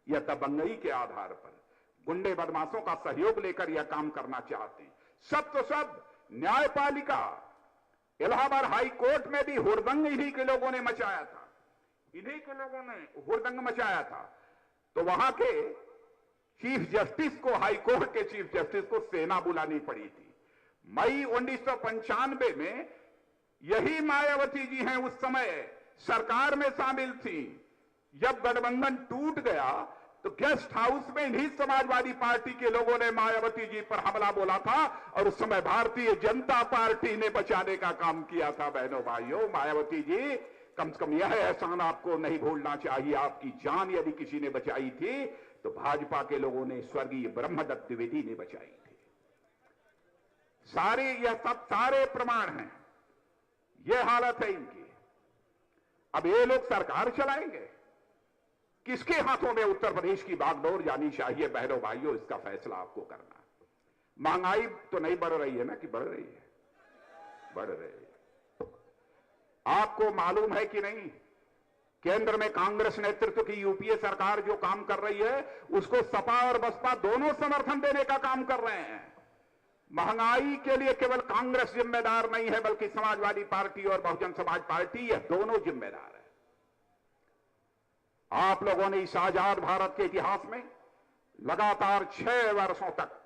या दबंगई के आधार पर गुंडे बदमाशों का सहयोग लेकर यह काम करना चाहते हैं। सब तो सब न्यायपालिका, इलाहाबाद हाई कोर्ट में भी हुड़दंग इन्हीं के लोगों ने मचाया था, इन्हीं के लोगों ने हुड़दंग मचाया था। तो वहां के चीफ जस्टिस को, हाई कोर्ट के चीफ जस्टिस को सेना बुलानी पड़ी थी। मई 1995 में यही मायावती जी हैं उस समय सरकार में शामिल थी। जब गठबंधन टूट गया तो गेस्ट हाउस में इन्हीं समाजवादी पार्टी के लोगों ने मायावती जी पर हमला बोला था और उस समय भारतीय जनता पार्टी ने बचाने का काम किया था। बहनों भाइयों, मायावती जी, कम से कम यह एहसान आपको नहीं भूलना चाहिए। आपकी जान यदि किसी ने बचाई थी तो भाजपा के लोगों ने, स्वर्गीय ब्रह्मदत्त द्विवेदी ने बचाई थी। यह सब सारे प्रमाण हैं। यह हालत है इनकी। अब ये लोग सरकार चलाएंगे, किसके हाथों में उत्तर प्रदेश की बागडोर जानी चाहिए? बहनों भाइयों, इसका फैसला आपको करना है। महंगाई तो नहीं बढ़ रही है ना, कि बढ़ रही है? बढ़ रही है। आपको मालूम है कि नहीं, केंद्र में कांग्रेस नेतृत्व की यूपीए सरकार जो काम कर रही है उसको सपा और बसपा दोनों समर्थन देने का काम कर रहे हैं। महंगाई के लिए केवल कांग्रेस जिम्मेदार नहीं है, बल्कि समाजवादी पार्टी और बहुजन समाज पार्टी, यह दोनों जिम्मेदार है। आप लोगों ने इस आजाद भारत के इतिहास में लगातार 6 वर्षों तक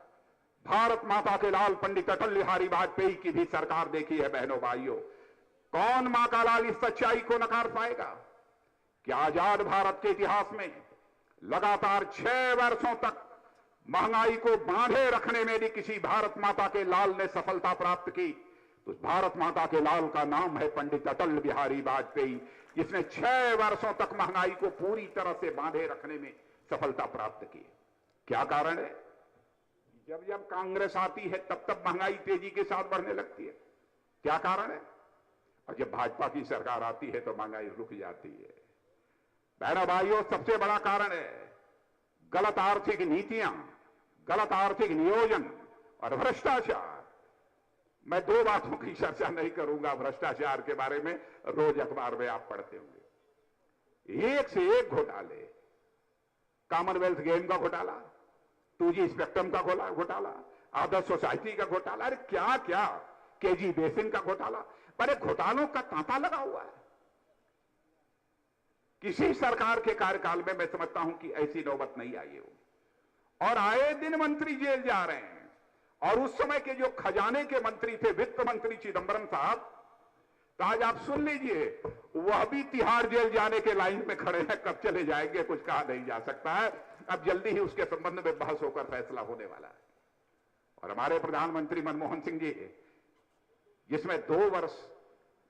भारत माता के लाल पंडित अटल बिहारी वाजपेयी की भी सरकार देखी है। बहनों भाइयों, कौन मां का लाल इस सच्चाई को नकार पाएगा कि आजाद भारत के इतिहास में लगातार 6 वर्षों तक महंगाई को बांधे रखने में भी किसी भारत माता के लाल ने सफलता प्राप्त की तो भारत माता के लाल का नाम है पंडित अटल बिहारी वाजपेयी, जिसने 6 वर्षों तक महंगाई को पूरी तरह से बांधे रखने में सफलता प्राप्त की। क्या कारण है? जब जब कांग्रेस आती है तब तब महंगाई तेजी के साथ बढ़ने लगती है। क्या कारण है? और जब भाजपा की सरकार आती है तो महंगाई रुक जाती है। बहनों भाइयों, सबसे बड़ा कारण है गलत आर्थिक नीतियां, गलत आर्थिक नियोजन और भ्रष्टाचार। मैं 2 बातों की चर्चा नहीं करूंगा भ्रष्टाचार के बारे में, रोज अखबार में आप पढ़ते होंगे। एक से एक घोटाले, कॉमनवेल्थ गेम का घोटाला, 2G स्पेक्ट्रम का घोटाला, आदर्श सोसाइटी का घोटाला, अरे क्या क्या, केजी बेसिन का घोटाला। बड़े घोटालों का तांता लगा हुआ है। किसी सरकार के कार्यकाल में मैं समझता हूं कि ऐसी नौबत नहीं आई हो। और आए दिन मंत्री जेल जा रहे हैं। और उस समय के जो खजाने के मंत्री थे, वित्त मंत्री चिदंबरम साहब, तो आज आप सुन लीजिए, वह भी तिहाड़ जेल जाने के लाइन में खड़े हैं। कब चले जाएंगे कुछ कहा नहीं जा सकता है। अब जल्दी ही उसके संबंध में बहस होकर फैसला होने वाला है। और हमारे प्रधानमंत्री मनमोहन सिंह जी, जिसमें 2 वर्ष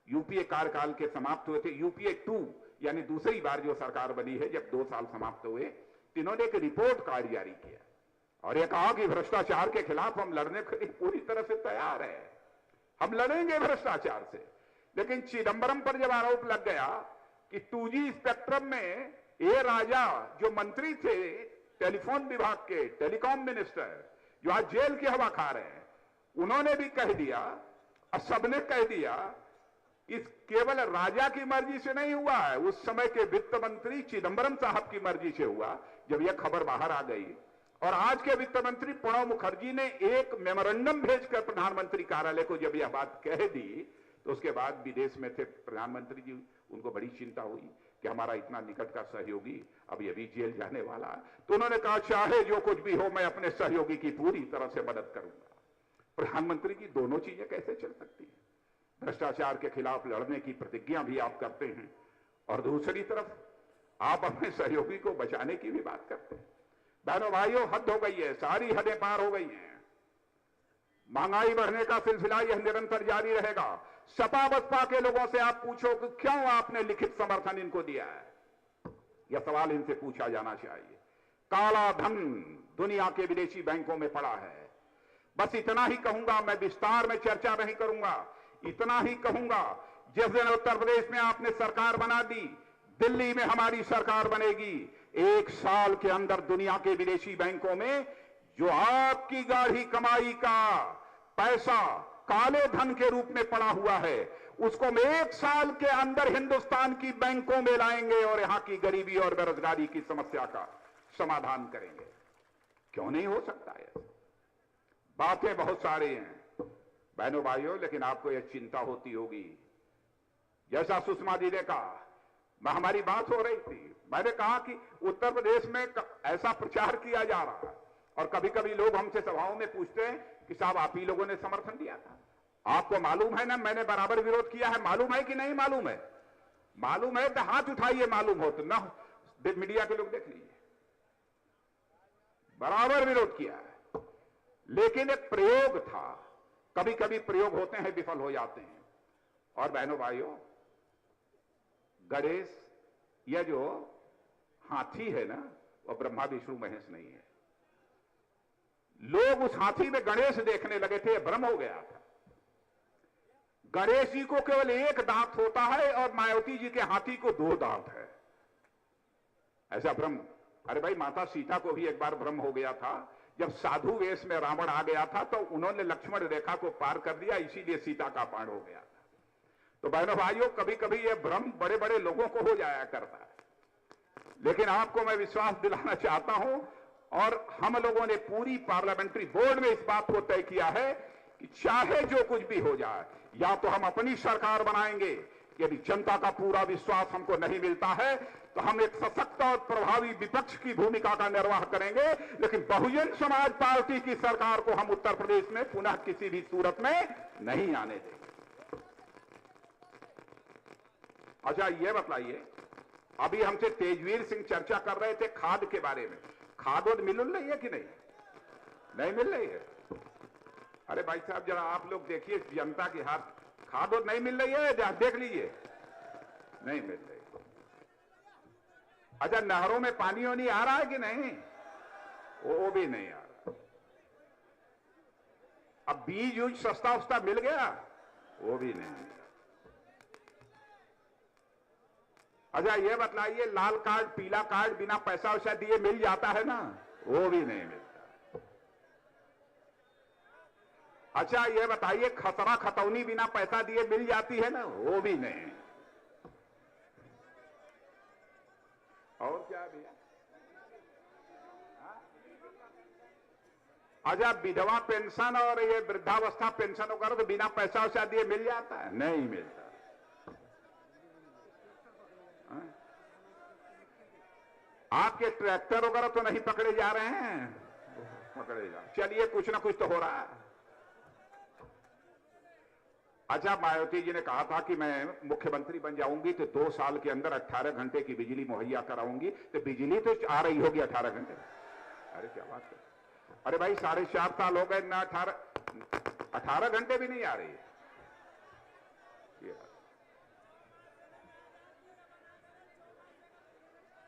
यूपीए कार्यकाल के समाप्त हुए थे, यूपीए 2 यानी दूसरी बार जो सरकार बनी है, जब 2 साल समाप्त हुए, इन्होंने एक रिपोर्ट कार्ड जारी किया और यह कहा कि भ्रष्टाचार के खिलाफ हम लड़ने के लिए पूरी तरह से तैयार हैं। हम लड़ेंगे भ्रष्टाचार से। लेकिन चिदंबरम पर जब आरोप लग गया कि 2G स्पेक्ट्रम में ये राजा जो मंत्री थे टेलीफोन विभाग के, टेलीकॉम मिनिस्टर, जो आज जेल की हवा खा रहे हैं, उन्होंने भी कह दिया और सबने कह दिया, इस केवल राजा की मर्जी से नहीं हुआ है, उस समय के वित्त मंत्री चिदंबरम साहब की मर्जी से हुआ। जब यह खबर बाहर आ गई और आज के वित्त मंत्री प्रणब मुखर्जी ने एक मेमोरेंडम भेजकर प्रधानमंत्री कार्यालय को जब यह बात कह दी, तो उसके बाद विदेश में थे प्रधानमंत्री जी, उनको बड़ी चिंता हुई कि हमारा इतना निकट का सहयोगी अब ये भी जेल जाने वाला है। तो उन्होंने कहा, चाहे जो कुछ भी हो, मैं अपने सहयोगी की पूरी तरह से मदद करूंगा। प्रधानमंत्री की दोनों चीजें कैसे चल सकती है? भ्रष्टाचार के खिलाफ लड़ने की प्रतिज्ञा भी आप करते हैं और दूसरी तरफ आप अपने सहयोगी को बचाने की भी बात करते हैं। बहनों भाइयों, हद हो गई है, सारी हदें पार हो गई हैं। महंगाई बढ़ने का सिलसिला यह निरंतर जारी रहेगा। सपा बसपा के लोगों से आप पूछो कि क्यों आपने लिखित समर्थन इनको दिया है, यह सवाल इनसे पूछा जाना चाहिए। काला धन दुनिया के विदेशी बैंकों में पड़ा है। बस इतना ही कहूंगा, मैं विस्तार में चर्चा नहीं करूंगा, इतना ही कहूंगा, जिस दिन उत्तर प्रदेश में आपने सरकार बना दी, दिल्ली में हमारी सरकार बनेगी। 1 साल के अंदर दुनिया के विदेशी बैंकों में जो आपकी गाढ़ी कमाई का पैसा काले धन के रूप में पड़ा हुआ है, उसको हम 1 साल के अंदर हिंदुस्तान की बैंकों में लाएंगे और यहां की गरीबी और बेरोजगारी की समस्या का समाधान करेंगे। क्यों नहीं हो सकता है? बातें बहुत सारी हैं बहनों भाइयों, लेकिन आपको यह चिंता होती होगी। जैसा सुषमा जी ने कहा, हमारी बात हो रही थी, मैंने कहा कि उत्तर प्रदेश में ऐसा प्रचार किया जा रहा है और कभी कभी लोग हमसे सभाओं में पूछते हैं कि साहब आप ही लोगों ने समर्थन दिया था। आपको मालूम है ना मैंने बराबर विरोध किया है? मालूम है कि नहीं मालूम है? मालूम है तो हाथ उठाइए, मालूम हो तो ना, मीडिया के लोग देख लीजिए। बराबर विरोध किया है, लेकिन एक प्रयोग था। कभी कभी प्रयोग होते हैं, विफल हो जाते हैं। और बहनों भाइयों, गणेश यह जो हाथी है ना, वह ब्रह्मा विष्णु महेश नहीं है। लोग उस हाथी में गणेश देखने लगे थे, भ्रम हो गया था। गणेश जी को केवल एक दांत होता है और मायावती जी के हाथी को 2 दांत है, ऐसा भ्रम। अरे भाई, माता सीता को भी एक बार भ्रम हो गया था। जब साधु वेश में रावण आ गया था तो उन्होंने लक्ष्मण रेखा को पार कर दिया, इसीलिए सीता का अपहरण हो गया था। तो बहनों भाइयों, कभी कभी यह भ्रम बड़े बड़े लोगों को हो जाया करता है, लेकिन आपको मैं विश्वास दिलाना चाहता हूं, और हम लोगों ने पूरी पार्लियामेंट्री बोर्ड में इस बात को तय किया है कि चाहे जो कुछ भी हो जाए, या तो हम अपनी सरकार बनाएंगे, यदि जनता का पूरा विश्वास हमको नहीं मिलता है तो हम एक सशक्त और प्रभावी विपक्ष की भूमिका का निर्वाह करेंगे, लेकिन बहुजन समाज पार्टी की सरकार को हम उत्तर प्रदेश में पुनः किसी भी सूरत में नहीं आने देंगे। अच्छा, यह बताइए, अभी हमसे तेजवीर सिंह चर्चा कर रहे थे खाद के बारे में। खाद वाद मिल रही है कि नहीं? नहीं मिल रही है। अरे भाई साहब, जरा आप लोग देखिए जनता के हाथ, खाद वाद नहीं मिल रही है, देख लीजिए, नहीं मिल रही। अच्छा, नहरों में पानी वानी आ रहा है कि नहीं? वो भी नहीं आ रहा। अब बीज यूज सस्ता उस्ता मिल गया, वो भी नहीं मिला। अच्छा, ये बतलाइए, लाल कार्ड पीला कार्ड बिना पैसा वैसा दिए मिल जाता है ना? वो भी नहीं मिलता। अच्छा, ये बताइए, खसरा खतौनी बिना पैसा दिए मिल जाती है ना? वो भी नहीं। और क्या भैया? अच्छा, विधवा पेंशन और ये वृद्धावस्था पेंशन वगैरह तो बिना पैसा वैसा दिए मिल जाता है? नहीं मिलता। आपके ट्रैक्टर वगैरह तो नहीं पकड़े जा रहे हैं? पकड़े जा, चलिए कुछ ना कुछ तो हो रहा है। अच्छा, मायावती जी ने कहा था कि मैं मुख्यमंत्री बन जाऊंगी तो 2 साल के अंदर 18 घंटे की बिजली मुहैया कराऊंगी। तो बिजली तो आ रही होगी 18 घंटे। अरे क्या बात है! अरे भाई, 4.5 साल हो गए ना, 18 घंटे भी नहीं आ रही है।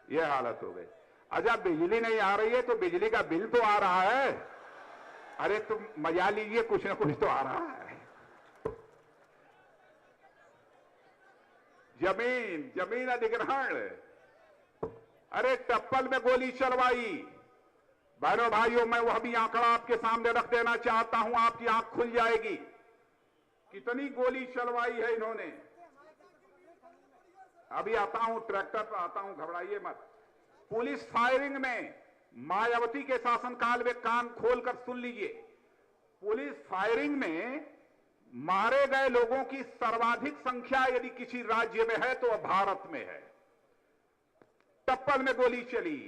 यह हालत हो गई। अच्छा, बिजली नहीं आ रही है तो बिजली का बिल तो आ रहा है। अरे तुम मजा लीजिए, कुछ ना कुछ तो आ रहा है। जमीन अधिग्रहण, अरे टप्पल में गोली चलवाई। बहनों भाइयों, मैं वह भी आंकड़ा आपके सामने रख देना चाहता हूं, आपकी आंख खुल जाएगी। कितनी गोली चलवाई है इन्होंने। अभी आता हूं, ट्रैक्टर पर आता हूं, घबराइए मत। पुलिस फायरिंग में मायावती के शासनकाल में, कान खोलकर सुन लीजिए, पुलिस फायरिंग में मारे गए लोगों की सर्वाधिक संख्या यदि किसी राज्य में है तो वह भारत में है। टप्पल में गोली चली,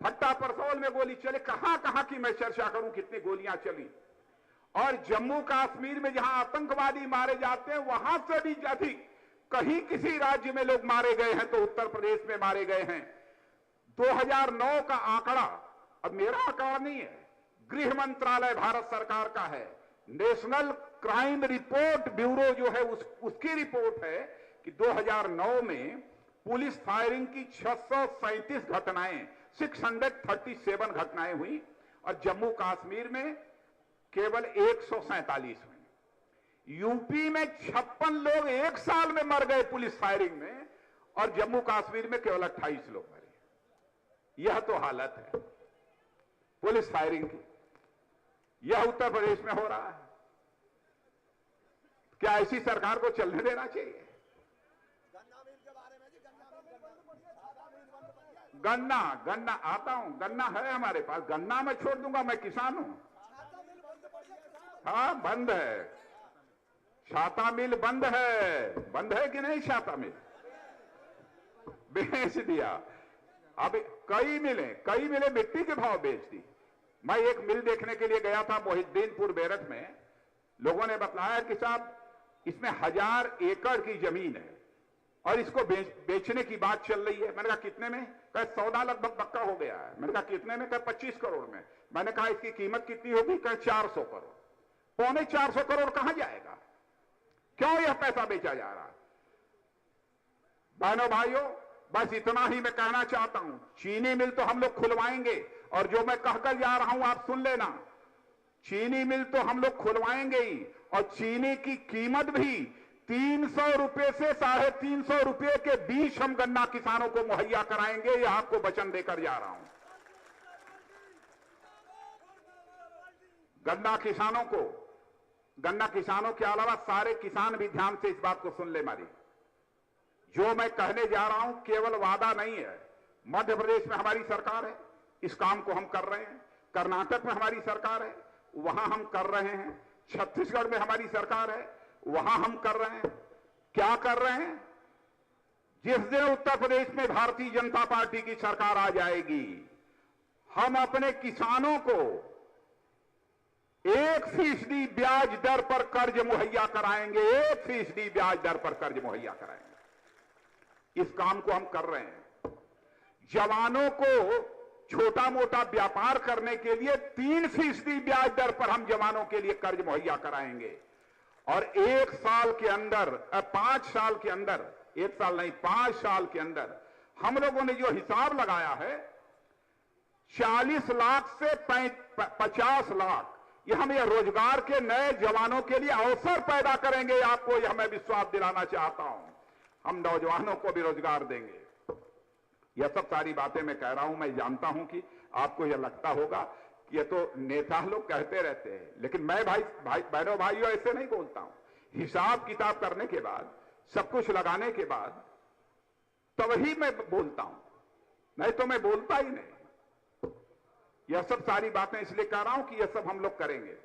भट्टा परसौल में गोली चली, कहां कहां की मैं चर्चा करूं कितनी गोलियां चली। और जम्मू कश्मीर में जहां आतंकवादी मारे जाते हैं, वहां से भी अधिक कहीं किसी राज्य में लोग मारे गए हैं तो उत्तर प्रदेश में मारे गए हैं। 2009 का आंकड़ा, अब मेरा आंकड़ा नहीं है, गृह मंत्रालय भारत सरकार का है, नेशनल क्राइम रिपोर्ट ब्यूरो जो है उसकी रिपोर्ट है कि 2009 में पुलिस फायरिंग की 637 घटनाएं, 637 घटनाएं हुई और जम्मू कश्मीर में केवल 147 हुई। यूपी में 56 लोग एक साल में मर गए पुलिस फायरिंग में और जम्मू कश्मीर में केवल 28 लोग मरे। यह तो हालत है पुलिस फायरिंग की। यह उत्तर प्रदेश में हो रहा है। क्या ऐसी सरकार को चलने देना चाहिए? गन्ना गन्ना आता हूं, गन्ना है हमारे पास, गन्ना मैं छोड़ दूंगा, मैं किसान हूं। हाँ बंद है, छाता मिल बंद है कि नहीं? छाता मिल बेच दिया। अब कई मिले मिट्टी के भाव बेच दी। मैं एक मिल देखने के लिए गया था मोहिद्दीनपुर बेरठ में। लोगों ने बताया कि साहब इसमें 1000 एकड़ की जमीन है और इसको बेचने की बात चल रही है। मैंने कहा कितने में? कहा सौदा लगभग पक्का हो गया है। मैंने कहा कितने में? कहा 25 करोड़ में। मैंने कहा इसकी कीमत कितनी होगी? कहा 400 करोड़। पौने 400 करोड़ कहां जाएगा? क्यों यह पैसा बेचा जा रहा है? बहनों भाइयों, बस इतना ही मैं कहना चाहता हूं। चीनी मिल तो हम लोग खुलवाएंगे, और जो मैं कहकर जा रहा हूं आप सुन लेना। चीनी मिल तो हम लोग खुलवाएंगे ही, और चीनी की कीमत भी 300 रुपए से 350 रुपए के बीच हम गन्ना किसानों को मुहैया कराएंगे। यह आपको वचन देकर जा रहा हूं। गन्ना किसानों के अलावा सारे किसान भी ध्यान से इस बात को सुन ले मारी। जो मैं कहने जा रहा हूं केवल वादा नहीं है। मध्य प्रदेश में हमारी सरकार है, इस काम को हम कर रहे हैं। कर्नाटक में हमारी सरकार है, वहां हम कर रहे हैं। छत्तीसगढ़ में हमारी सरकार है, वहां हम कर रहे हैं। क्या कर रहे हैं? जिस दिन उत्तर प्रदेश में भारतीय जनता पार्टी की सरकार आ जाएगी, हम अपने किसानों को 1% ब्याज दर पर कर्ज मुहैया कराएंगे। 1% ब्याज दर पर कर्ज मुहैया कराएंगे। इस काम को हम कर रहे हैं। जवानों को छोटा मोटा व्यापार करने के लिए 3% ब्याज दर पर हम जवानों के लिए कर्ज मुहैया कराएंगे। और 1 साल के अंदर 5 साल के अंदर, 1 साल नहीं 5 साल के अंदर हम लोगों ने जो हिसाब लगाया है 40 लाख से 50 लाख, यह हम यह रोजगार के नए जवानों के लिए अवसर पैदा करेंगे। आपको यह मैं विश्वास दिलाना चाहता हूं। हम नौजवानों को भी रोजगार देंगे। यह सब सारी बातें मैं कह रहा हूं। मैं जानता हूं कि आपको यह लगता होगा कि ये तो नेता लोग कहते रहते हैं, लेकिन मैं बहनों भाइयों ऐसे नहीं बोलता हूं। हिसाब किताब करने के बाद, सब कुछ लगाने के बाद तभी मैं बोलता हूं, नहीं तो मैं बोलता ही नहीं। यह सब सारी बातें इसलिए कह रहा हूं कि यह सब हम लोग करेंगे।